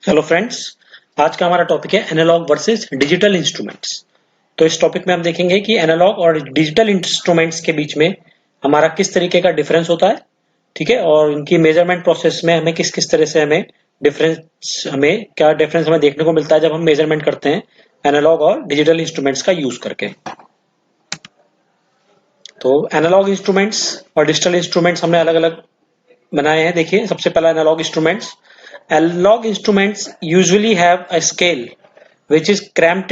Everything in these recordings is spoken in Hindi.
Hello friends. आज का हमारा टॉपिक है एनालॉग वर्सेस डिजिटल इंस्ट्रूमेंट्स। तो इस टॉपिक में हम देखेंगे कि एनालॉग और डिजिटल इंस्ट्रूमेंट्स के बीच में हमारा किस तरीके का डिफरेंस होता है, ठीक है, और इनकी मेजरमेंट प्रोसेस में हमें किस किस तरह से क्या डिफरेंस हमें देखने को मिलता है जब हम मेजरमेंट करते हैं एनालॉग और डिजिटल इंस्ट्रूमेंट्स का यूज करके। तो एनालॉग इंस्ट्रूमेंट्स और डिजिटल इंस्ट्रूमेंट्स हमने अलग अलग बनाए हैं। देखिए, सबसे पहला analogue instruments. Analog instruments usually have a scale which is cramped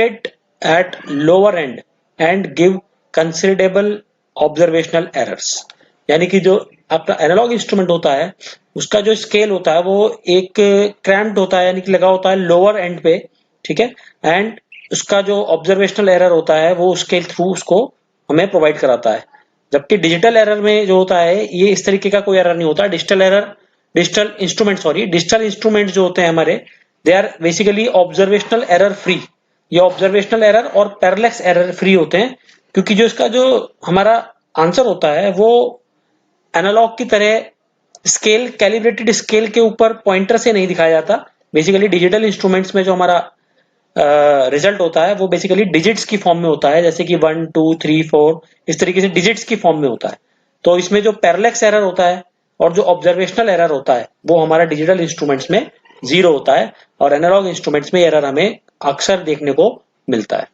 at lower end and give considerable observational errors। यानी कि जो आपका एनालॉग इंस्ट्रूमेंट होता है उसका जो स्केल होता है वो एक क्रैम्प्ड होता है, यानी कि लगा होता है लोअर एंड पे, ठीक है। एंड उसका जो ऑब्जर्वेशनल एरर होता है वो उसके थ्रू उसको हमें प्रोवाइड कराता है। जबकि डिजिटल एरर में जो होता है ये इस तरीके का कोई एरर नहीं होता। डिजिटल इंस्ट्रूमेंट जो होते हैं हमारे, they are basically observational error free. ये ऑब्जर्वेशनल एरर और पैरेलक्स एरर फ्री होते हैं, क्योंकि जो इसका जो हमारा आंसर होता है वो एनालॉग की तरह स्केल कैलिब्रेटेड स्केल के ऊपर पॉइंटर से नहीं दिखाया जाता। बेसिकली डिजिटल इंस्ट्रूमेंट्स में जो हमारा रिजल्ट होता है वो बेसिकली डिजिट्स की फॉर्म में होता है, जैसे कि 1 2 3 4 इस तरीके से डिजिट्स की फॉर्म में होता है। तो इसमें जो पैरेलक्स एरर होता है और जो ऑब्जर्वेशनल एरर होता है वो हमारा डिजिटल इंस्ट्रूमेंट्स में 0 होता है, और एनालॉग इंस्ट्रूमेंट्स में एरर हमें अक्सर देखने को मिलता है।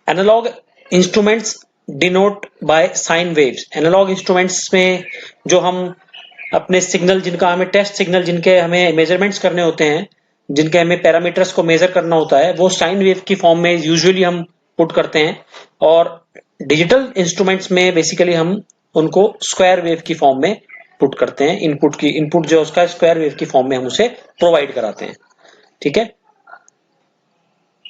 Analogue instruments denote by sine waves. Analogue instruments में जो हम अपने सिग्नल, जिनका हमें टेस्ट सिग्नल, जिनके हमें मेजरमेंट्स करने होते हैं, जिनके हमें पैरामीटर्स को मेजर करना होता है, वो साइन वेव की फॉर्म में यूजुअली हम पुट करते हैं। और डिजिटल इंस्ट्रूमेंट्स में बेसिकली हम उनको स्क्वायर वेव की फॉर्म में पुट करते हैं। इनपुट जो उसका स्क्वायर वेव की फॉर्म में हम उसे प्रोवाइड कराते हैं, ठीक है।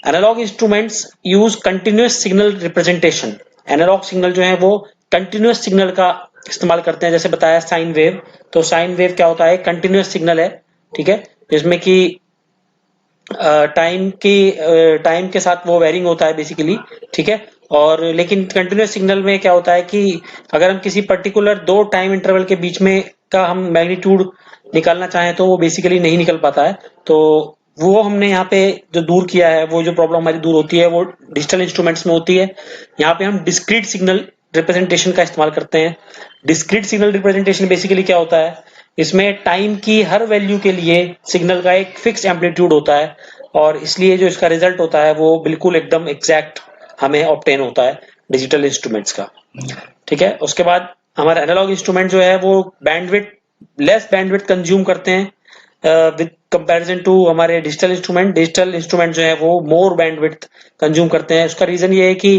Analogue instruments use continuous signal representation. Analogue signal जो है वो कंटिन्यूअस सिग्नल का इस्तेमाल करते हैं, जैसे बताया साइन वेव। तो साइन वेव क्या होता है? कंटिन्यूअस सिग्नल है, ठीक है, जिसमें कि टाइम के साथ वो वेरिंग होता है बेसिकली, ठीक है। और लेकिन कंटिन्यूअस सिग्नल में क्या होता है कि अगर हम किसी पर्टिकुलर दो टाइम इंटरवल के बीच में का हम मैग्नीट्यूड निकालना चाहें तो वो बेसिकली नहीं निकल पाता है। तो वो हमने यहाँ पे जो दूर किया है, वो जो प्रॉब्लम हमारी दूर होती है वो डिजिटल इंस्ट्रूमेंट्स में होती है। यहाँ पे हम डिस्क्रीट सिग्नल रिप्रेजेंटेशन का इस्तेमाल करते हैं। डिस्क्रीट सिग्नल रिप्रेजेंटेशन बेसिकली क्या होता है? इसमें टाइम की हर वैल्यू के लिए सिग्नल का एक फिक्स एम्पलीट्यूड होता है, और इसलिए जो इसका रिजल्ट होता है वो बिल्कुल एकदम एग्जैक्ट हमें ऑब्टेन होता है डिजिटल इंस्ट्रूमेंट्स का, ठीक है। उसके बाद हमारा एनालॉग इंस्ट्रूमेंट जो है वो लेस बैंडविड्थ कंज्यूम करते हैं विद कंपैरिजन टू हमारे डिजिटल इंस्ट्रूमेंट। डिजिटल इंस्ट्रूमेंट जो है वो मोर बैंडविड्थ कंज्यूम करते हैं। उसका रीजन ये है कि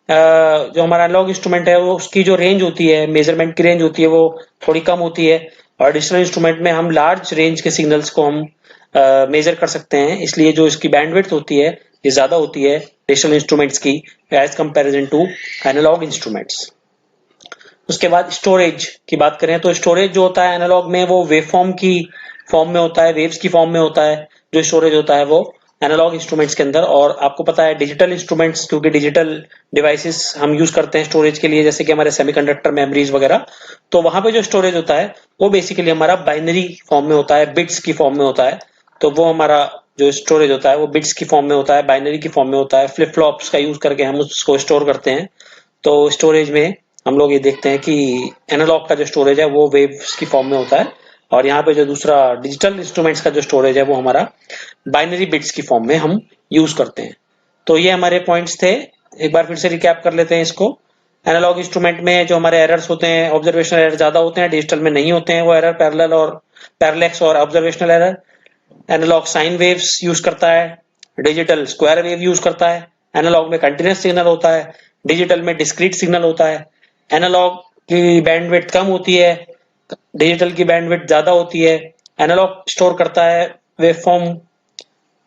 जो हमारा एनालॉग इंस्ट्रूमेंट है वो उसकी जो रेंज होती है, मेजरमेंट की रेंज होती है, वो थोड़ी कम होती है, और डिजिटल इंस्ट्रूमेंट में हम लार्ज रेंज के सिग्नल्स को हम मेजर कर सकते हैं। इसलिए जो इसकी बैंडविड्थ होती है ये ज्यादा होती है डिजिटल इंस्ट्रूमेंट्स की as comparison to analogue instruments. उसके बाद स्टोरेज की बात करें तो स्टोरेज जो होता है एनालॉग में वो वेवफॉर्म की फॉर्म में होता है, वेव्स की फॉर्म में होता है जो स्टोरेज होता है वो एनालॉग इंस्ट्रूमेंट्स के अंदर। और आपको पता है डिजिटल इंस्ट्रूमेंट्स, क्योंकि डिजिटल डिवाइसेस हम यूज करते हैं स्टोरेज के लिए, जैसे कि हमारे सेमीकंडक्टर मेमोरीज वगैरह, तो वहां पे जो स्टोरेज होता है वो बेसिकली हमारा बाइनरी फॉर्म में होता है, बिट्स की फॉर्म में होता है। तो वो हमारा जो स्टोरेज होता है वो बिट्स की फॉर्म में होता है, बाइनरी की फॉर्म में होता है। फ्लिप फ्लॉप्स का यूज करके हम उसको स्टोर करते हैं। तो स्टोरेज में हम लोग ये देखते हैं कि एनालॉग का जो स्टोरेज है वो वेव्स की फॉर्म में होता है, और यहाँ पे जो दूसरा डिजिटल इंस्ट्रूमेंट्स का जो स्टोरेज है वो हमारा बाइनरी बिट्स की फॉर्म में हम यूज करते हैं। तो ये हमारे पॉइंट्स थे। एक बार फिर से रिकैप कर लेते हैं इसको। एनालॉग इंस्ट्रूमेंट में जो हमारे एरर्स होते हैं, ऑब्जर्वेशनल एरर ज्यादा होते हैं, डिजिटल में नहीं होते हैं वो एरर, पैरेलक्स और observational error. Analogue sine waves use करता है, डिजिटल स्क्वायर वेव यूज करता है। एनालॉग में कंटिन्यूअस सिग्नल होता है, डिजिटल में डिस्क्रीट सिग्नल होता है। एनालॉग की बैंडविड्थ कम होती है, डिजिटल की बैंडविड्थ ज्यादा होती है। एनालॉग स्टोर करता है वेवफॉर्म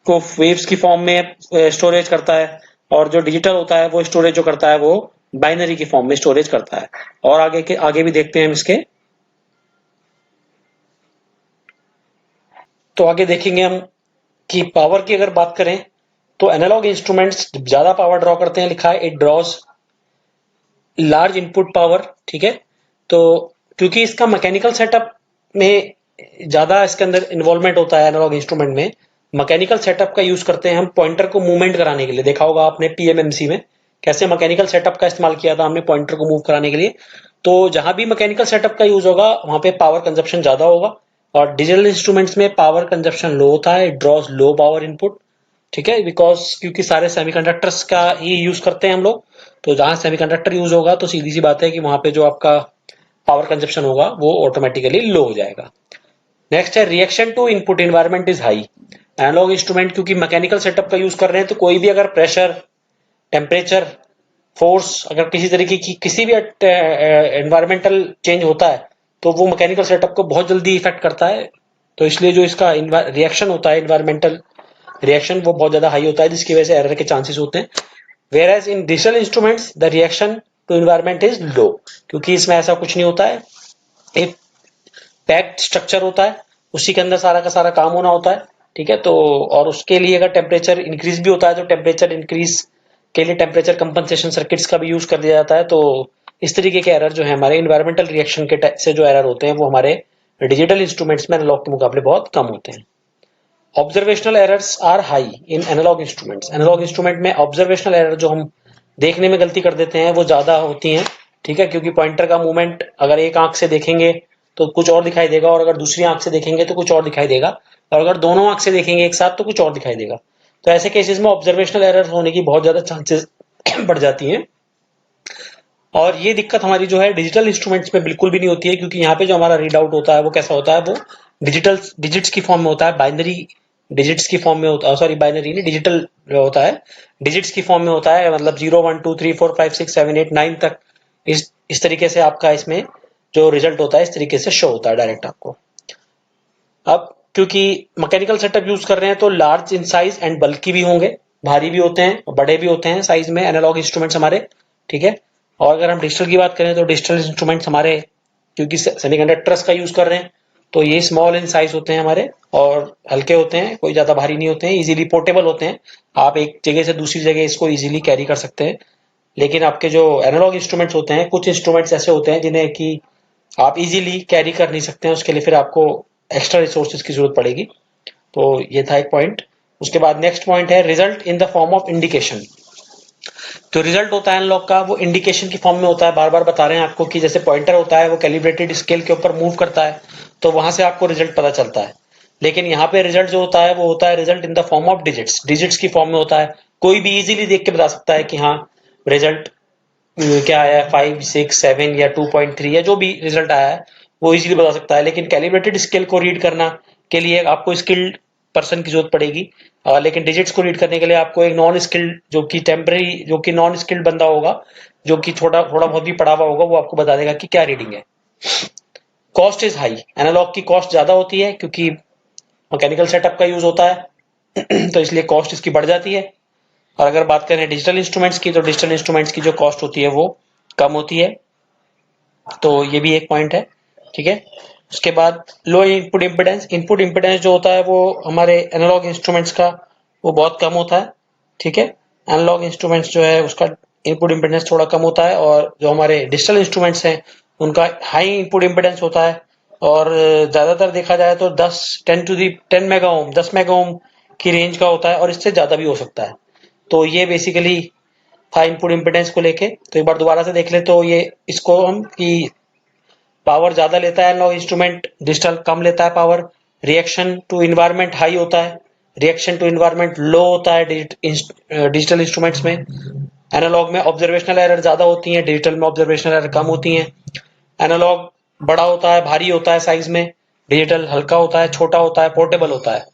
को, वेव्स की फॉर्म में स्टोरेज करता है, और जो डिजिटल होता है वो स्टोरेज जो करता है वो बाइनरी की फॉर्म में स्टोरेज करता है। और आगे भी देखते हैं हम इसके। तो आगे देखेंगे हम कि पावर की अगर बात करें तो एनालॉग इंस्ट्रूमेंट्स ज्यादा पावर ड्रॉ करते हैं। लिखा है it draws large input power, ठीक है। तो क्योंकि इसका मैकेनिकल सेटअप में ज्यादा इसके अंदर इन्वॉल्वमेंट होता है एनालॉग इंस्ट्रूमेंट में, मैकेनिकल सेटअप का यूज करते हैं हम पॉइंटर को मूवमेंट कराने के लिए। देखा होगा आपने पीएमएमसी में कैसे मैकेनिकल सेटअप का इस्तेमाल किया था हमने पॉइंटर को मूव कराने के लिए। तो जहां भी मैकेनिकल सेटअप का यूज होगा वहां पे पावर कंजप्शन ज्यादा होगा, और डिजिटल इंस्ट्रूमेंट्स में पावर कंजप्शन लो होता है, ड्रॉज लो पावर इनपुट। ठीक है, बिकॉज क्योंकि सारे सेमीकंडक्टर्स का ही यूज करते हैं हम लोग, तो जहां सेमीकंडक्टर यूज होगा तो सीधी सी बात है कि वहां पे जो आपका पावर कंजप्शन होगा वो ऑटोमेटिकली लो हो जाएगा। नेक्स्ट है reaction to input environment is high. Analogue instrument क्योंकि मैकेनिकल सेटअप का यूज कर रहे हैं, तो कोई भी अगर प्रेशर, टेम्परेचर, फोर्स, अगर किसी तरीके की किसी भी एनवायरमेंटल चेंज होता है तो वो मैकेनिकल सेटअप को बहुत जल्दी इफेक्ट करता है। तो इसलिए जो इसका रिएक्शन होता है, एनवायरमेंटल रिएक्शन, वो बहुत ज्यादा हाई होता है, जिसकी वजह से एरर के चांसेस होते हैं। Whereas in digital instruments the reaction to environment is low, क्योंकि इसमें ऐसा कुछ नहीं होता है, एक पैक्ड स्ट्रक्चर होता है, उसी के अंदर सारा का सारा काम होना होता है। ठीक है, तो और उसके लिए अगर टेम्परेचर इंक्रीज भी होता है तो टेम्परेचर इंक्रीज के लिए टेम्परेचर कंपनसेशन सर्किट्स का भी यूज कर दिया जाता है। तो इस तरीके के एरर जो है हमारे इन्वायरमेंटल रिएक्शन के से जो एरर होते हैं वो हमारे डिजिटल इंस्ट्रूमेंट्स में एनालॉग के मुकाबले बहुत कम होते हैं। Observational errors are high in analogue instruments. Analogue instrument में ऑब्जर्वेशनल एरर जो हम देखने में गलती कर देते हैं वो ज्यादा होती हैं। ठीक है, क्योंकि पॉइंटर का मूवमेंट अगर एक आंख से देखेंगे तो कुछ और दिखाई देगा, और अगर दूसरी आंख से देखेंगे तो कुछ और दिखाई देगा, और अगर दोनों आंख से देखेंगे एक साथ तो कुछ और दिखाई देगा। तो ऐसे केसेस में ऑब्जर्वेशनल एरर होने की बहुत ज्यादा चांसेस बढ़ जाती हैं। और ये दिक्कत हमारी जो है डिजिटल इंस्ट्रूमेंट्स में बिल्कुल भी नहीं होती है, क्योंकि यहाँ पे जो हमारा रीड आउट होता है वो कैसा होता है, वो डिजिटल डिजिट्स की फॉर्म में होता है, बाइनरी डिजिट्स की फॉर्म में होता है, सॉरी बाइनरी नहीं, डिजिटल होता है, डिजिट्स की फॉर्म में होता है, मतलब 0 1 2 3 4 5 6 7 8 9 तक इस तरीके से आपका इसमें जो रिजल्ट होता है इस तरीके से शो होता है डायरेक्ट आपको। अब क्योंकि मैकेनिकल सेटअप यूज कर रहे हैं तो लार्ज इन साइज एंड बल्कि भी होंगे, भारी भी होते हैं, बड़े भी होते हैं साइज में एनालॉग इंस्ट्रूमेंट्स हमारे। ठीक है, और अगर हम डिजिटल की बात करें तो डिजिटल इंस्ट्रूमेंट्स हमारे क्योंकि सेमीकंडक्टर्स का यूज कर रहे हैं तो ये स्मॉल इन साइज होते हैं हमारे, और हल्के होते हैं, कोई ज्यादा भारी नहीं होते हैं, इजीली पोर्टेबल होते हैं, आप एक जगह से दूसरी जगह इसको इजीली कैरी कर सकते हैं। लेकिन आपके जो एनालॉग इंस्ट्रूमेंट्स होते हैं, कुछ इंस्ट्रूमेंट्स ऐसे होते हैं जिन्हें कि आप इजीली कैरी कर नहीं सकते हैं, उसके लिए फिर आपको एक्स्ट्रा रिसोर्सेज की जरूरत पड़ेगी। तो ये था एक पॉइंट। उसके बाद नेक्स्ट पॉइंट है result in the form of indication. जो रिजल्ट होता है एनालॉग का वो इंडिकेशन की फॉर्म में होता है। बार बार बता रहे हैं आपको कि जैसे पॉइंटर होता है वो कैलिब्रेटेड स्केल के ऊपर मूव करता है, तो वहां से आपको रिजल्ट पता चलता है। लेकिन यहाँ पे रिजल्ट जो होता है वो होता है result in the form of digits, digits की फॉर्म में होता है। कोई भी इजीली देख के बता सकता है कि हाँ रिजल्ट क्या आया है, 5 6 7 या 2.3 या जो भी रिजल्ट आया है वो इजीली बता सकता है। लेकिन कैलिब्रेटेड स्केल को रीड करना के लिए आपको स्किल्ड पर्सन की जरूरत पड़ेगी, लेकिन डिजिट्स को रीड करने के लिए आपको एक नॉन स्किल्ड जो कि टेम्पररी जो कि नॉन स्किल्ड बंदा होगा, जो कि थोड़ा थोड़ा बहुत भी पढ़ा हुआ होगा, वो आपको बता देगा कि क्या रीडिंग है। Cost is high. एनालॉग की कॉस्ट ज्यादा होती है क्योंकि मैकेनिकल सेटअप का यूज होता है तो इसलिए कॉस्ट इसकी बढ़ जाती है। और अगर बात करें डिजिटल इंस्ट्रूमेंट्स की तो डिजिटल इंस्ट्रूमेंट्स की जो कॉस्ट होती है वो कम होती है। तो ये भी एक पॉइंट है। ठीक है, उसके बाद लो इनपुट इम्पिडेंस। इनपुट इम्पिडेंस जो होता है वो हमारे एनालॉग इंस्ट्रूमेंट्स का वो बहुत कम होता है। ठीक है, एनालॉग इंस्ट्रूमेंट्स जो है उसका इनपुट इम्पिडेंस थोड़ा कम होता है, और जो हमारे डिजिटल इंस्ट्रूमेंट्स हैं उनका हाई इनपुट इम्पिडेंस होता है। और ज्यादातर देखा जाए तो 10 मेगा ओम 10 मेगा ओम की रेंज का होता है, और इससे ज्यादा भी हो सकता है। तो ये बेसिकली था इनपुट इम्पिडेंस को लेके। तो एक बार दोबारा से देख ले तो ये इसको हम कि पावर ज्यादा लेता है एनालॉग इंस्ट्रूमेंट, डिजिटल कम लेता है power. Reaction to environment high होता है, रिएक्शन टू इन्वायरमेंट लो होता है डिजिटल इंस्ट्रूमेंट्स में। एनालॉग में ऑब्जर्वेशनल एरर ज्यादा होती है, डिजिटल में ऑब्जर्वेशनल एरर कम होती है। एनालॉग बड़ा होता है, भारी होता है साइज में, डिजिटल हल्का होता है, छोटा होता है, पोर्टेबल होता है।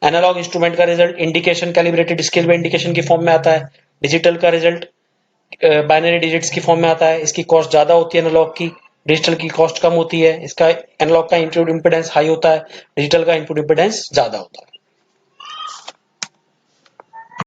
एनालॉग इंस्ट्रूमेंट का रिजल्ट इंडिकेशन कैलिब्रेटेड स्केल में इंडिकेशन की फॉर्म में आता है, डिजिटल का रिजल्ट बाइनरी डिजिट्स की फॉर्म में आता है। इसकी कॉस्ट ज्यादा होती है एनालॉग की, डिजिटल की कॉस्ट कम होती है। इसका एनालॉग का इनपुट इम्पिडेंस हाई होता है, डिजिटल का इनपुट इम्पिडेंस ज्यादा होता है।